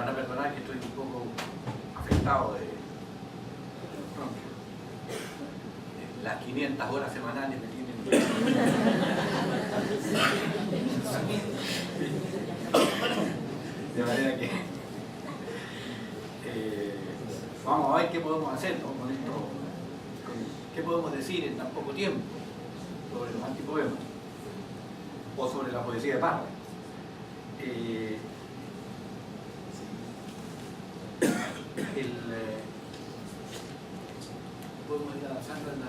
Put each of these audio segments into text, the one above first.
van a perdonar que estoy un poco afectado de bronquio. Las 500 horas semanales me tienen... De manera que vamos a ver qué podemos hacer, ¿no? Con esto, qué podemos decir en tan poco tiempo sobre los antipoemas o sobre la poesía de Parra. Podemos ir avanzando en la...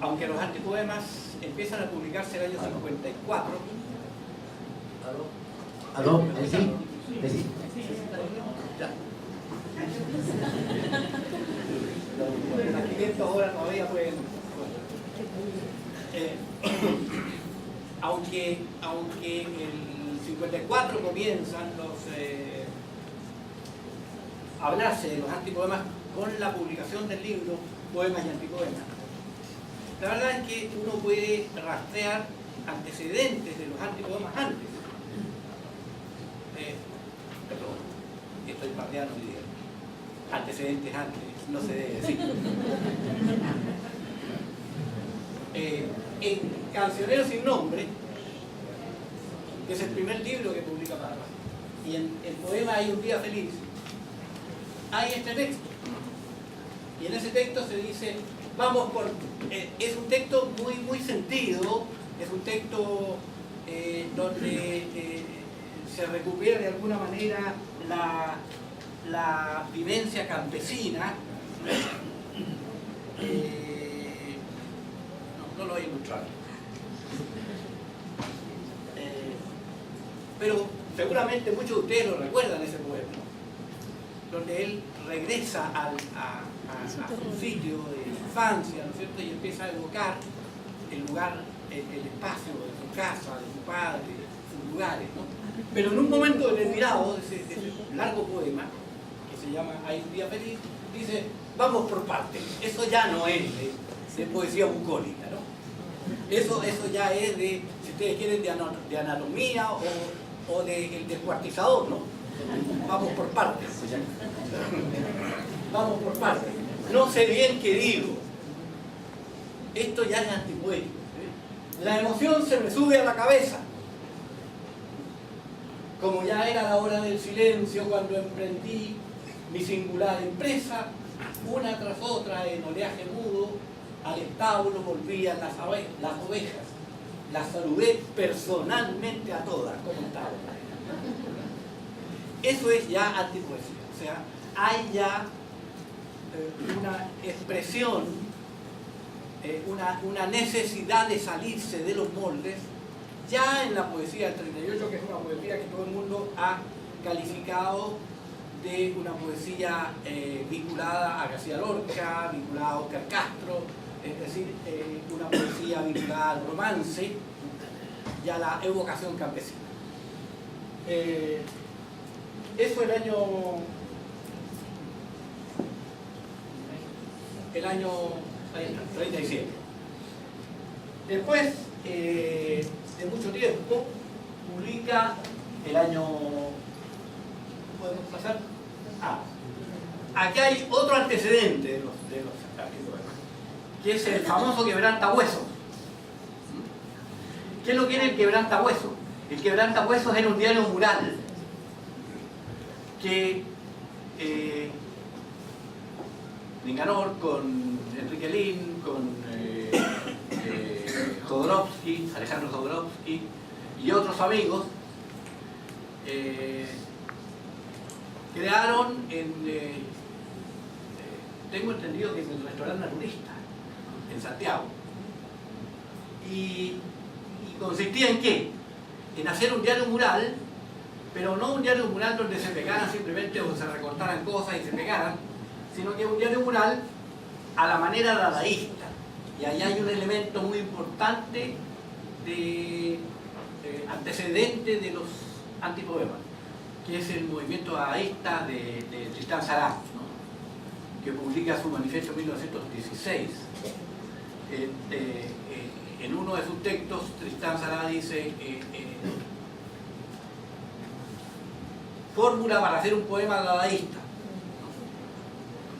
aunque los antipoemas empiezan a publicarse en el año 54. ¿Aló? ¿Sí? ¿Sí? Ya. Las 500 horas todavía pueden... aunque en el 54 comienzan a hablarse de los antipoemas con la publicación del libro Poemas y Antipoemas. La verdad es que uno puede rastrear antecedentes de los antipoemas antes. Perdón, estoy pardeando mi idea. Antecedentes antes, no se debe decir. En Cancionero sin nombre, que es el primer libro que publica Parra, y en el poema Hay un día feliz, hay este texto. Y en ese texto se dice, vamos por... es un texto muy sentido, es un texto donde se recupera de alguna manera la vivencia campesina. No lo voy a ilustrar. Pero seguramente muchos de ustedes lo recuerdan, ese poema, ¿no? Donde él regresa a su sitio de infancia, ¿no es cierto? Y empieza a evocar el lugar, el espacio de su casa, de su padre, sus lugares, ¿no? Pero en un momento determinado de ese largo poema, que se llama Hay un día feliz, dice, vamos por partes. Eso ya no es de poesía bucólica, ¿no? Eso ya es de, si ustedes quieren, de anatomía o del descuartizador, ¿no? Vamos por partes. Vamos por partes. No sé bien qué digo. Esto ya es antipoético. La emoción se me sube a la cabeza. Como ya era la hora del silencio cuando emprendí mi singular empresa, una tras otra en oleaje mudo, al establo volvían las ovejas. Las saludé personalmente a todas. ¿Cómo estaban? Eso es ya antipoesía. O sea, hay ya una expresión, una necesidad de salirse de los moldes, ya en la poesía del 38, que es una poesía que todo el mundo ha calificado de una poesía vinculada a García Lorca, vinculada a Óscar Castro, es decir, una poesía vinculada al romance y a la evocación campesina. Eso el año 37. Después de mucho tiempo publica el año... ¿Podemos pasar? Aquí hay otro antecedente de los antipoemas, que es el famoso quebrantahuesos. ¿Qué es lo que era el quebrantahuesos? El quebrantahuesos era un diario mural que Nicanor con Enrique Lin, con Jodorowsky, Alejandro Jodorowsky y otros amigos crearon tengo entendido que es el restaurante naturista en Santiago, y consistía en ¿qué? En hacer un diario mural, pero no un diario mural donde se pegaran simplemente o se recortaran cosas y se pegaran, sino que un diario mural a la manera dadaísta. Y ahí hay un elemento muy importante de antecedente de los antipoemas, que es el movimiento dadaísta de Tristán Tzarás, ¿no? Que publica su manifiesto en 1916. en uno de sus textos, Tristán Tzara dice fórmula para hacer un poema dadaísta.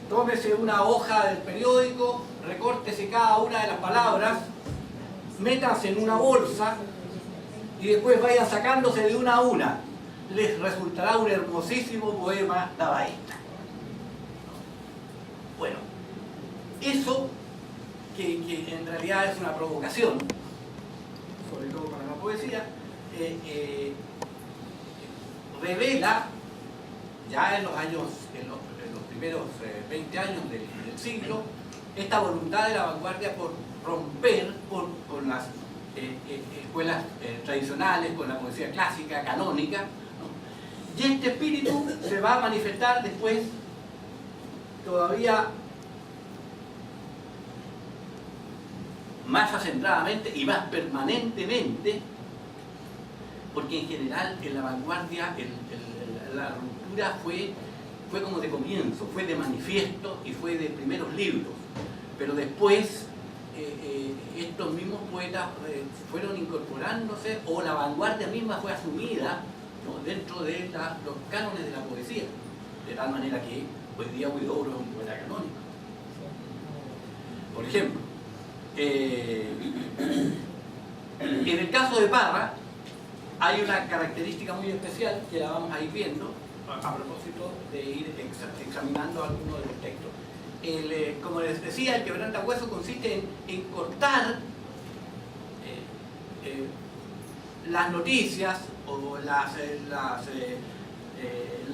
Tómese una hoja del periódico, recórtese cada una de las palabras, métanse en una bolsa y después vayan sacándose de una a una. Les resultará un hermosísimo poema dadaísta. Bueno, eso que en realidad es una provocación, sobre todo para la poesía, revela ya en los primeros 20 años del siglo esta voluntad de la vanguardia por romper con las escuelas tradicionales, con la poesía clásica, canónica, ¿no? Y este espíritu se va a manifestar después todavía más acentradamente y más permanentemente, porque en general en la vanguardia la ruptura fue como de comienzo, fue de manifiesto y fue de primeros libros, pero después estos mismos poetas fueron incorporándose, o la vanguardia misma fue asumida, ¿no?, dentro de los cánones de la poesía, de tal manera que hoy día Huidobro es un poeta canónico. Por ejemplo, en el caso de Parra hay una característica muy especial que la vamos a ir viendo a propósito de ir examinando algunos de los textos. Como les decía, el quebrantahueso consiste en cortar las noticias o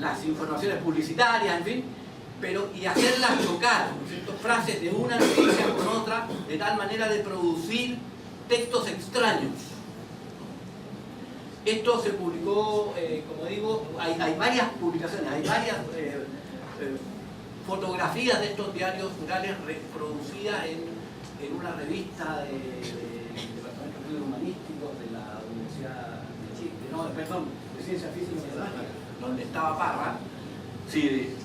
las informaciones publicitarias, en fin, y hacerlas chocar, ¿no es cierto?, frases de una noticia con otra, de tal manera de producir textos extraños. Esto se publicó, como digo, hay varias publicaciones, hay varias fotografías de estos diarios rurales reproducidas en una revista del Departamento de Estudios Humanísticos de la Universidad de Chile, de Ciencias Físicas y Matemáticas, donde estaba Parra. Sí,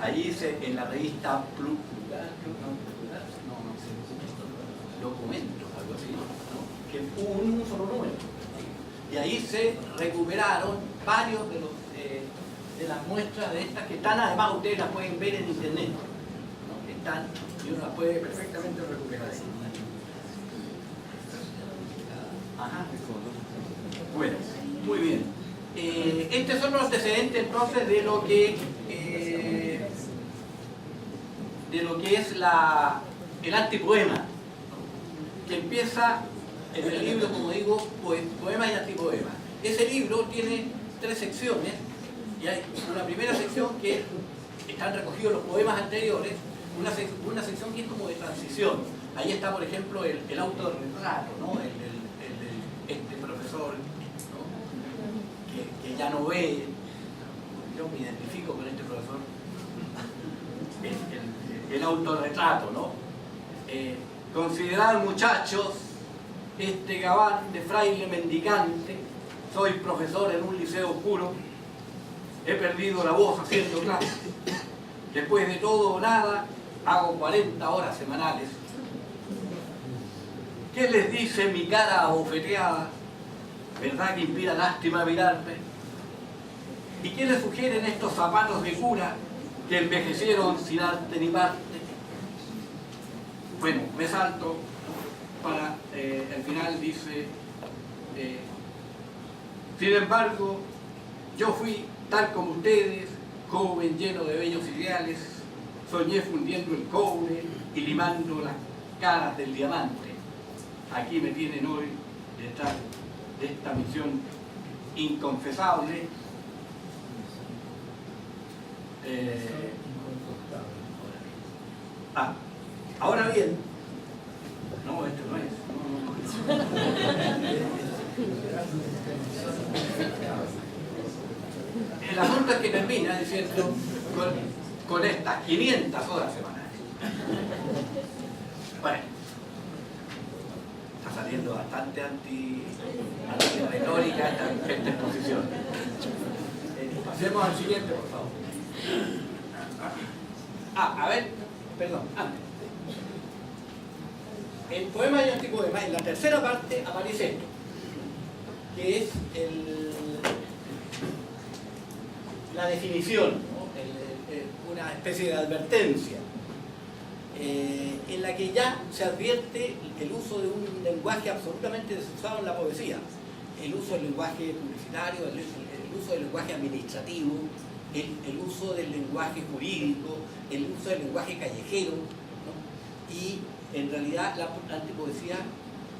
allí en la revista Documentos, algo así, ¿no?, que hubo un solo número. Y ahí se recuperaron varios de las muestras de estas que están, además ustedes las pueden ver en internet, ¿no?, que están, y uno las puede perfectamente recuperar ahí. Ajá. Bueno, muy bien. Estos son los antecedentes entonces de lo que es el antipoema, ¿no?, que empieza en el libro, como digo, poemas y antipoemas. Ese libro tiene 3 secciones, y hay una primera sección que están recogidos los poemas anteriores, una sección que es como de transición. Ahí está, por ejemplo, el autorretrato, ¿no?, este profesor, ¿no?, que ya no ve. Yo me identifico con este profesor. El autorretrato, ¿no? Considerad, muchachos, este gabán de fraile mendicante, soy profesor en un liceo oscuro, he perdido la voz haciendo clases, después de todo o nada, hago 40 horas semanales. ¿Qué les dice mi cara abofeteada? ¿Verdad que inspira lástima mirarme? ¿Y qué les sugieren estos zapatos de cura que envejecieron sin arte ni parte? Bueno, me salto para el final. Dice, sin embargo, yo fui tal como ustedes, joven lleno de bellos ideales, soñé fundiendo el cobre y limando las caras del diamante. Aquí me tienen hoy detrás de esta misión inconfesable. Ahora bien, no, esto no es. El asunto es que termina diciendo con estas 500 horas semanales. Bueno, está saliendo bastante anti-retórica esta exposición. Pasemos al siguiente, por favor. A ver, perdón, antes. el poema y el antipoema, en la tercera parte aparece esto, que es la definición, ¿no? Una especie de advertencia, en la que ya se advierte el uso de un lenguaje absolutamente desusado en la poesía, el uso del lenguaje publicitario, el uso del lenguaje administrativo, el uso del lenguaje jurídico, el uso del lenguaje callejero, ¿no? Y en realidad la antipoesía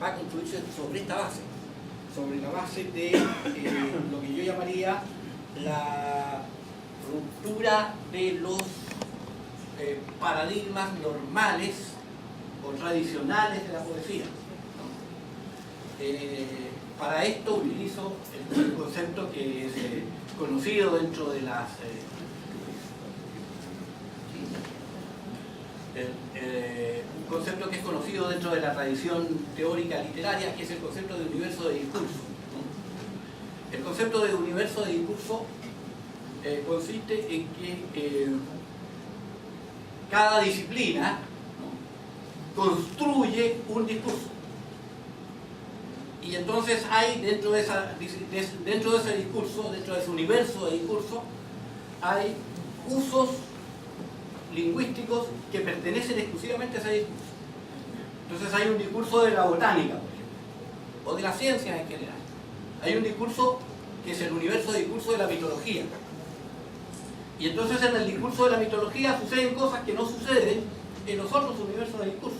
va a construirse sobre esta base, sobre la base de lo que yo llamaría la ruptura de los paradigmas normales o tradicionales de la poesía, ¿no? Para esto utilizo el concepto que es conocido dentro de las un concepto que es conocido dentro de la tradición teórica literaria, que es el concepto de universo de discurso, ¿no? El concepto de universo de discurso consiste en que cada disciplina, ¿no?, construye un discurso. Y entonces hay dentro de ese discurso, dentro de ese universo de discurso, hay usos lingüísticos que pertenecen exclusivamente a ese discurso. Entonces hay un discurso de la botánica, por ejemplo, o de las ciencias en general. Hay un discurso que es el universo de discurso de la mitología. Y entonces en el discurso de la mitología suceden cosas que no suceden en los otros universos de discurso.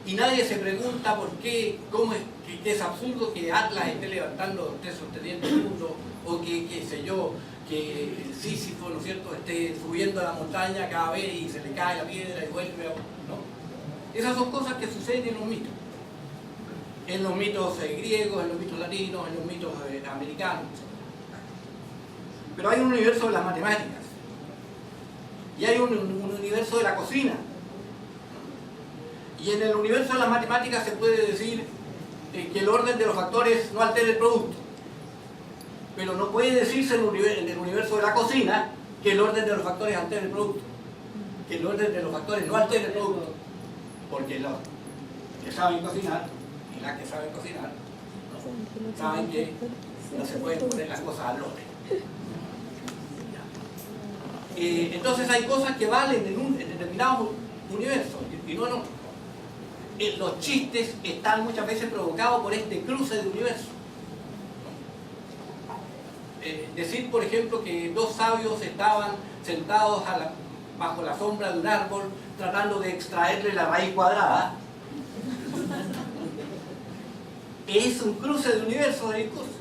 Y nadie se pregunta por qué, cómo es, que es absurdo que Atlas esté levantando tres sosteniendo el mundo, o que, qué sé yo, que Sísifo, ¿no es cierto?, esté subiendo a la montaña cada vez y se le cae la piedra y vuelve, ¿no? Esas son cosas que suceden en los mitos griegos, en los mitos latinos, en los mitos americanos. Pero hay un universo de las matemáticas, y hay un universo de la cocina. Y en el universo de las matemáticas se puede decir que el orden de los factores no altera el producto. Pero no puede decirse en el universo de la cocina que el orden de los factores altera el producto. Que el orden de los factores no altera el producto. Porque los que saben cocinar y las que saben cocinar, ¿no?, saben que no se pueden poner las cosas al lote. Entonces hay cosas que valen en determinados universos y no en otros. Los chistes están muchas veces provocados por este cruce de universos. Decir, por ejemplo, que dos sabios estaban sentados bajo la sombra de un árbol tratando de extraerle la raíz cuadrada es un cruce de universos de discurso.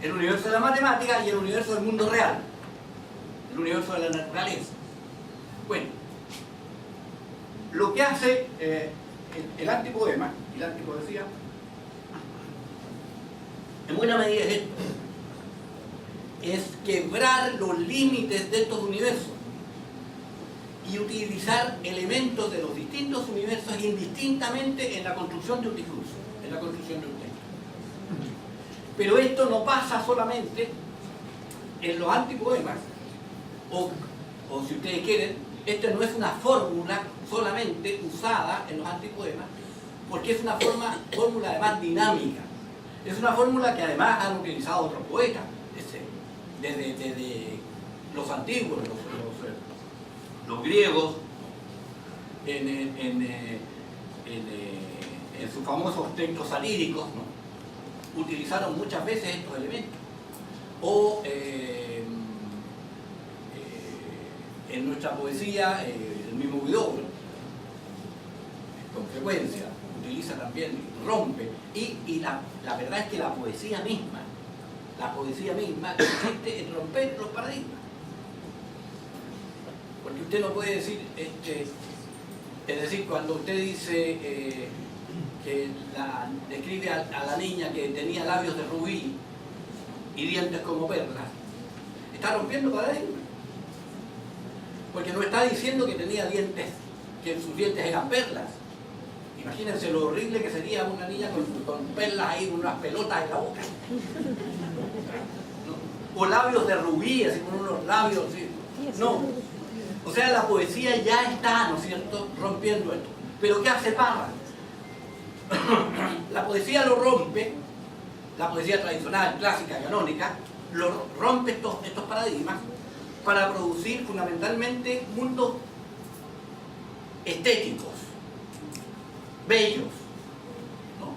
El universo de la matemática y el universo del mundo real, el universo de la naturaleza. Bueno, lo que hace el antipoema y la antipoesía en buena medida es esto: es quebrar los límites de estos universos y utilizar elementos de los distintos universos indistintamente en la construcción de un discurso, en la construcción de un texto. Pero esto no pasa solamente en los antipoemas, o si ustedes quieren, esta no es una fórmula solamente usada en los antipoemas, porque es una fórmula además dinámica. Es una fórmula que además han utilizado otros poetas, desde los antiguos, los griegos, en sus famosos textos salíricos, ¿no?, utilizaron muchas veces estos elementos. O en nuestra poesía, el mismo Huidobro, con frecuencia, utiliza también, rompe. Y la verdad es que la poesía misma consiste en romper los paradigmas. Porque usted no puede decir, es decir, cuando usted dice que describe a la niña que tenía labios de rubí y dientes como perlas, está rompiendo paradigmas. Porque no está diciendo que tenía dientes, que sus dientes eran perlas. Imagínense lo horrible que sería una niña con perlas ahí, unas pelotas en la boca. ¿No? O labios de rubí, así con unos labios así. No. O sea, la poesía ya está, ¿no es cierto?, rompiendo esto. Pero ¿qué hace Parra? La poesía lo rompe, la poesía tradicional, clásica, canónica, rompe estos paradigmas para producir fundamentalmente mundos estéticos, bellos, ¿no?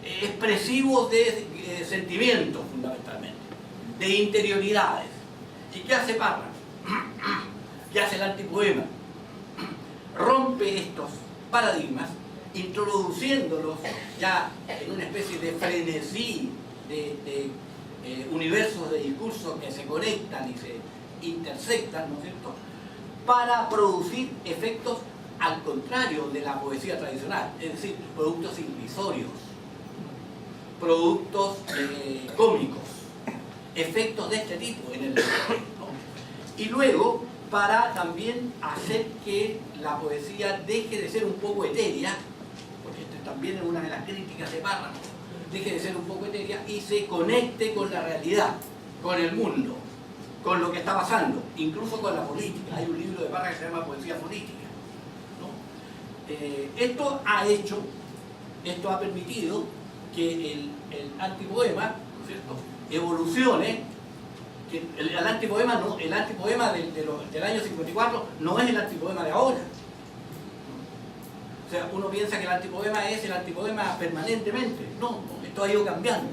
Expresivos de sentimientos fundamentalmente, de interioridades. ¿Y qué hace Parra? ¿Qué hace el antipoema? Rompe estos paradigmas, introduciéndolos ya en una especie de frenesí de universos de discursos que se conectan y se intersectan, ¿no es cierto?, para producir efectos al contrario de la poesía tradicional, es decir, productos irrisorios, productos cómicos, efectos de este tipo en el lenguaje, ¿no? Y luego, para también hacer que la poesía deje de ser un poco etérea, porque esto también es una de las críticas de Parra, deje de ser un poco etérea y se conecte con la realidad, con el mundo, con lo que está pasando, incluso con la política. Hay un libro de Parra que se llama Poesía Política, ¿no? Esto ha permitido que el antipoema, ¿no es cierto?, evolucione. Que el antipoema del año 54 no es el antipoema de ahora. O sea, uno piensa que el antipoema es el antipoema permanentemente. No, esto ha ido cambiando.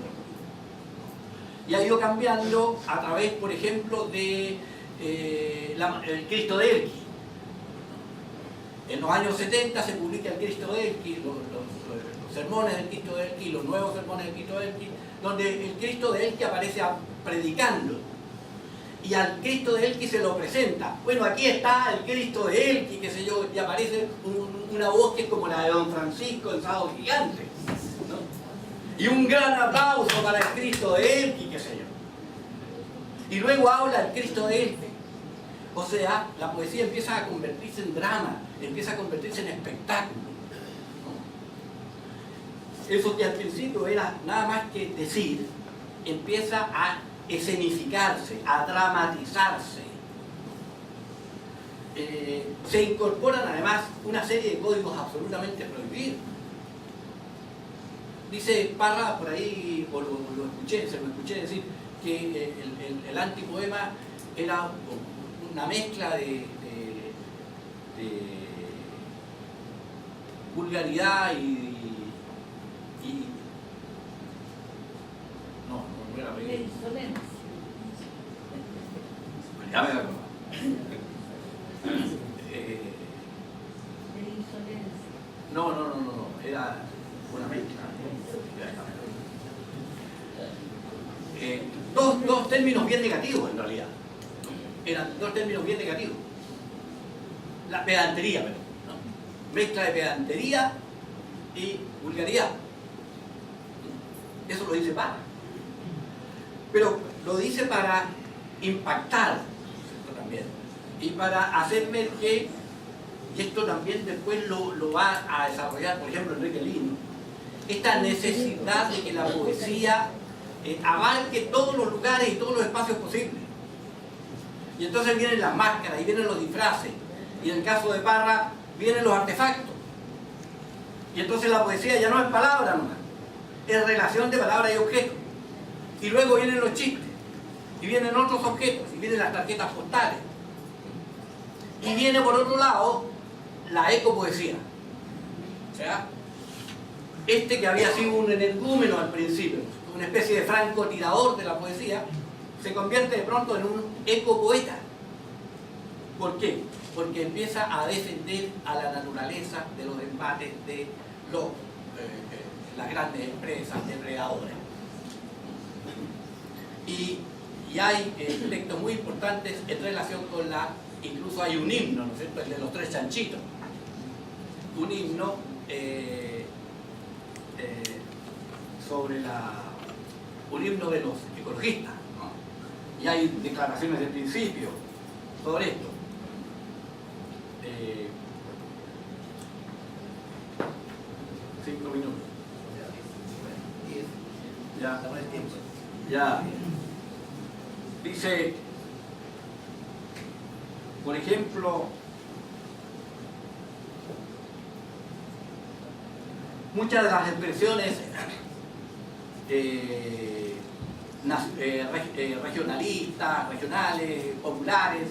Y ha ido cambiando a través, por ejemplo, de el Cristo de Elqui. En los años 70 se publica el Cristo de Elqui, los sermones del Cristo de Elqui, los nuevos sermones del Cristo de Elqui, donde el Cristo de Elqui aparece predicando. Y al Cristo de Elqui se lo presenta. Bueno, aquí está el Cristo de Elqui, qué sé yo, y aparece una voz que es como la de Don Francisco en Sábado Gigante, ¿no? Y un gran aplauso para el Cristo de Elqui, qué sé yo. Y luego habla el Cristo de Elqui. O sea, la poesía empieza a convertirse en drama, empieza a convertirse en espectáculo, ¿no? Eso que al principio era nada más que decir, empieza a escenificarse, a dramatizarse. Se incorporan además una serie de códigos absolutamente prohibidos. Dice Parra, por ahí, o se lo escuché decir, que el antipoema era una mezcla de vulgaridad y no era de insolencia. Ya me da cosa. De insolencia. No, era una mezcla. Dos términos bien negativos en realidad. Eran dos términos bien negativos. La pedantería, pero, ¿no? Mezcla de pedantería y vulgaridad. Eso lo dice Parra. Pero lo dice para impactar, ¿cierto?, también. Y para hacer ver que, y esto también después lo va a desarrollar, por ejemplo, Enrique Lino, esta necesidad de que la poesía abarque todos los lugares y todos los espacios posibles. Y entonces vienen las máscaras y vienen los disfraces. Y en el caso de Parra, vienen los artefactos. Y entonces la poesía ya no es palabra nomás, es relación de palabra y objeto. Y luego vienen los chistes, y vienen otros objetos, y vienen las tarjetas postales. Y viene por otro lado la ecopoesía. O sea, este que había sido un energúmeno al principio, una especie de francotirador de la poesía, se convierte de pronto en un ecopoeta. ¿Por qué? Porque empieza a defender a la naturaleza de los embates de las grandes empresas depredadoras. Y hay textos muy importantes en relación con incluso hay un himno, ¿no es cierto?, el de los tres chanchitos. Un himno un himno de los ecologistas, ¿no? Y hay declaraciones de principio sobre esto. 5 minutos. Ya. Dice, por ejemplo, Muchas de las expresiones regionalistas, regionales, populares,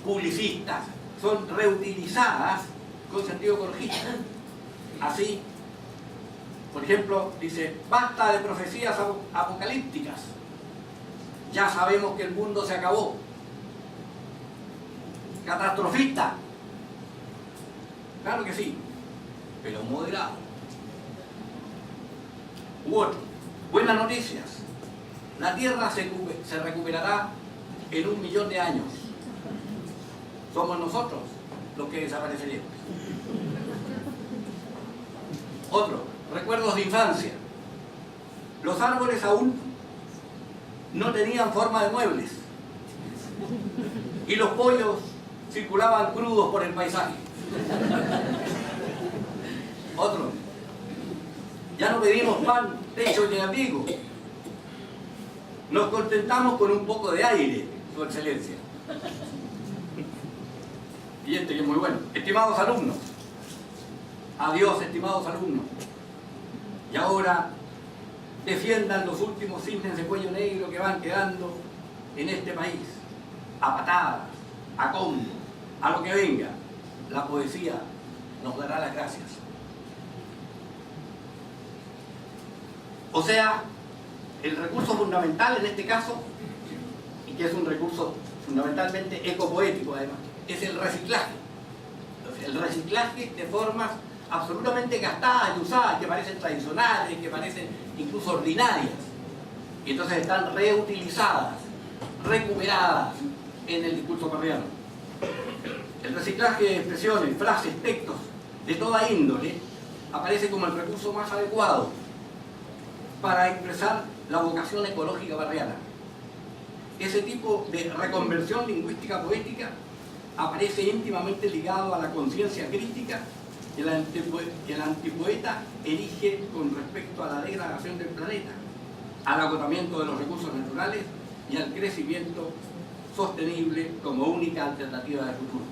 publicistas, son reutilizadas con sentido ecologista. Así, por ejemplo, dice, basta de profecías apocalípticas, ya sabemos que el mundo se acabó. Catastrofista, claro que sí, pero moderado. U otro, buenas noticias, la Tierra se recuperará en 1 millón de años. Somos nosotros los que desapareceremos. Otro, recuerdos de infancia. Los árboles aún no tenían forma de muebles y los pollos circulaban crudos por el paisaje. Otro, ya no pedimos pan, techo ni abrigo. Nos contentamos con un poco de aire, Su Excelencia. Y este que es muy bueno. Estimados alumnos, adiós, estimados alumnos. Y ahora defiendan los últimos cisnes de cuello negro que van quedando en este país. A patadas, a combo, a lo que venga. La poesía nos dará las gracias. O sea, el recurso fundamental en este caso, y que es un recurso fundamentalmente ecopoético además, es el reciclaje. Entonces, el reciclaje de formas absolutamente gastadas y usadas, que parecen tradicionales, que parecen incluso ordinarias, y entonces están reutilizadas, recuperadas en el discurso parriano. El reciclaje de expresiones, frases, textos de toda índole aparece como el recurso más adecuado para expresar la vocación ecológica barriana. Ese tipo de reconversión lingüística poética aparece íntimamente ligado a la conciencia crítica que el antipoeta erige con respecto a la degradación del planeta, al agotamiento de los recursos naturales y al crecimiento sostenible como única alternativa de futuro.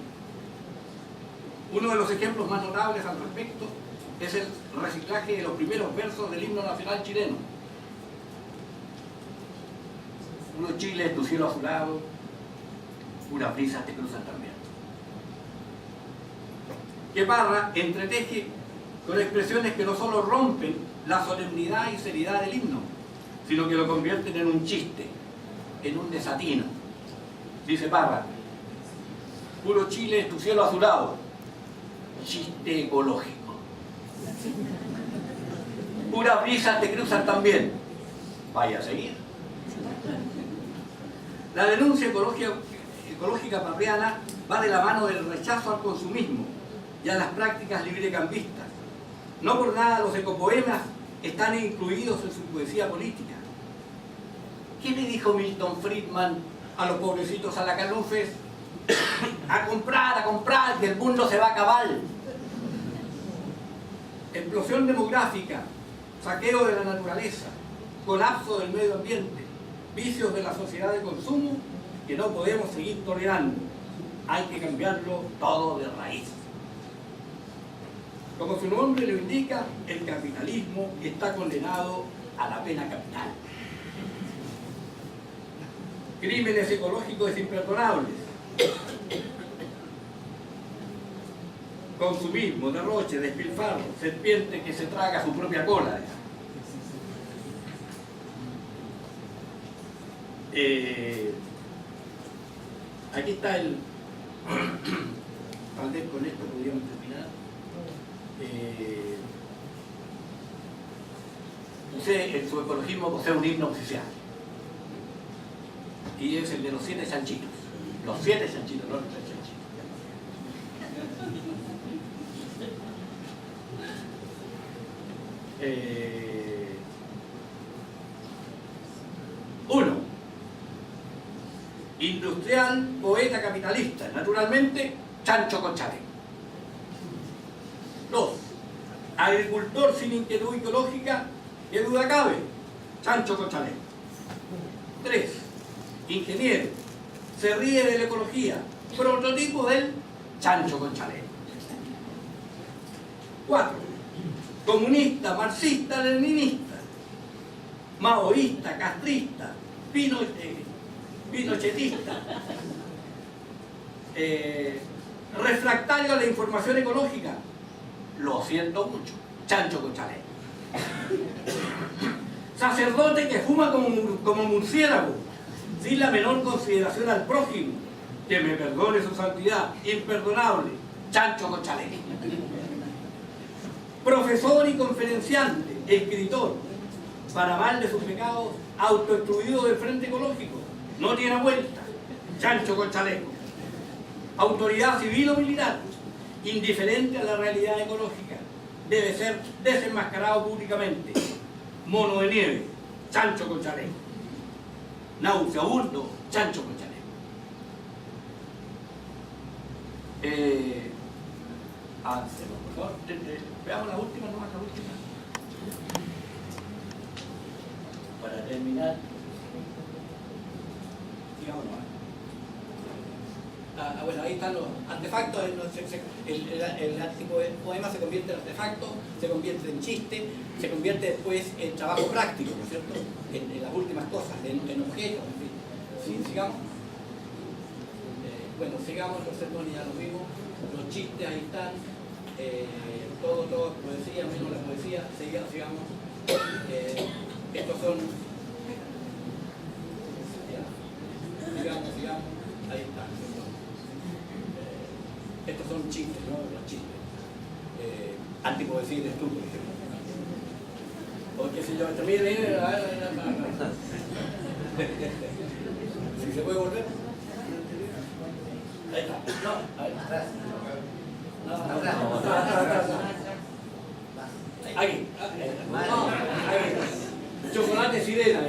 Uno de los ejemplos más notables al respecto es el reciclaje de los primeros versos del himno nacional chileno. Puro Chile es tu cielo azulado, puras brisas te cruzan también. Que Parra entreteje con expresiones que no solo rompen la solemnidad y seriedad del himno, sino que lo convierten en un chiste, en un desatino. Dice Parra, puro Chile es tu cielo azulado, chiste ecológico. Puras brisas te cruzan también, vaya a seguir. La denuncia ecológica parriana va de la mano del rechazo al consumismo y a las prácticas librecambistas. No por nada los ecopoemas están incluidos en su poesía política. ¿Qué le dijo Milton Friedman a los pobrecitos alacalufes? A comprar, que el mundo se va a acabar. Explosión demográfica, saqueo de la naturaleza, colapso del medio ambiente, vicios de la sociedad de consumo que no podemos seguir tolerando. Hay que cambiarlo todo de raíz. Como su nombre lo indica, el capitalismo está condenado a la pena capital. Crímenes ecológicos imperdonables. Consumismo, derroche, despilfarro, serpiente que se traga su propia cola. Aquí está el... Tal vez con esto podríamos terminar. En su ecologismo posee un himno oficial. Y es el de los 7 chanchitos. Los 7 chanchitos, no los 3 chanchitos. Uno, industrial, poeta, capitalista, naturalmente, chancho con chaleco. 2, agricultor sin inquietud ecológica, ¿qué duda cabe? Chancho con chaleco. 3, ingeniero, se ríe de la ecología, prototipo del chancho con chaleco. 4, comunista, marxista, leninista, maoísta, castrista, pinochetista, refractario a la información ecológica, lo siento mucho, chancho con chaleco. Sacerdote que fuma como murciélago, sin la menor consideración al prójimo, que me perdone su santidad, imperdonable, chancho con chaleco. Profesor y conferenciante, escritor, para mal de sus pecados, autoexcluido del Frente Ecológico, no tiene vuelta, chancho con chaleco. Autoridad civil o militar, indiferente a la realidad ecológica, debe ser desenmascarado públicamente. Mono de nieve, chancho con chaleco. Nauseabundo, chancho con chaleco. Avancemos, por favor. Veamos la última, nomás la última. Para terminar, digamos, bueno, ahí están los artefactos, el poema se convierte en artefacto, se convierte en chiste, se convierte después en trabajo práctico, ¿no es cierto? En las últimas cosas, en objetos, en fin. Sí, sigamos. Bueno, sigamos, los sermones ya los vimos, los chistes ahí están, todo poesía, menos la poesía, sigamos. Estos son... Sigamos, ahí está. Estos son chistes, ¿no? Los chistes. Antipoesía y estúpido, por ejemplo. O qué sé yo, mire, si se puede volver. Ahí está. No, ahí está. Aquí. Chocolate sirena.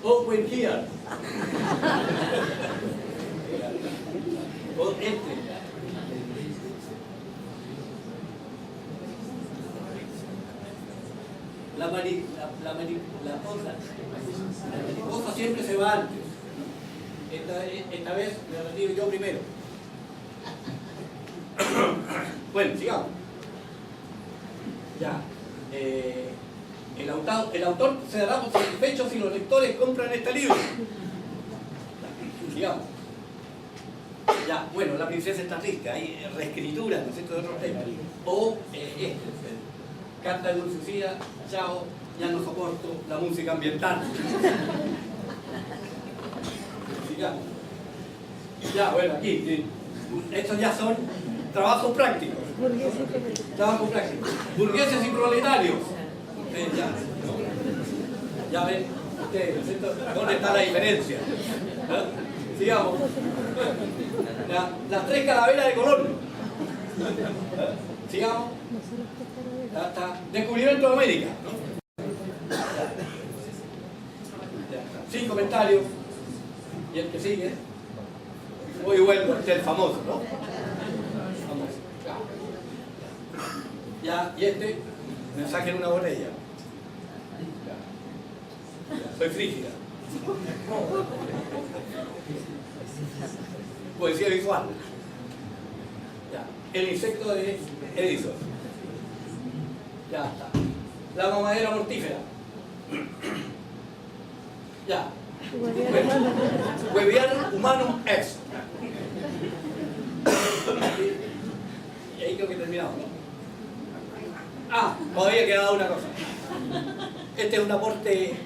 Open here. O este. La mariposa siempre se va antes. Esta vez me retiro yo primero. Bueno, sigamos. Ya. El autor se dará por satisfecho si los lectores compran este libro. Sigamos. Ya, bueno, la princesa está triste, hay reescritura, ¿no es cierto?, de otros temas. O Carta de Dulcecía, chao, ya no soporto la música ambiental. Sigamos. Ya, bueno, aquí, estos ya son trabajos prácticos. Trabajos prácticos. Burgueses y proletarios. Ustedes ya ven, ustedes, ¿no es cierto?, ¿dónde está la diferencia? ¿Eh? Sigamos. Las tres calaveras de Colón. Sigamos. Hasta descubrimiento de América, ¿no? Sin comentarios. Y el que sigue. Hoy vuelvo, este es el famoso, ¿no? Famoso. Ya, y este, me saquen una botella. Soy frígida. Poesía visual. Ya. El insecto de Edison. Ya está. La mamadera mortífera. Ya. Hueviar humanum est. Y ahí creo que terminamos, ¿no? Ah, todavía quedado una cosa. Este es un aporte.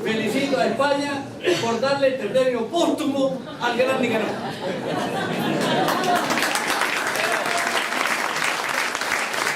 Felicito a España por darle el término póstumo al gran Nicaragua.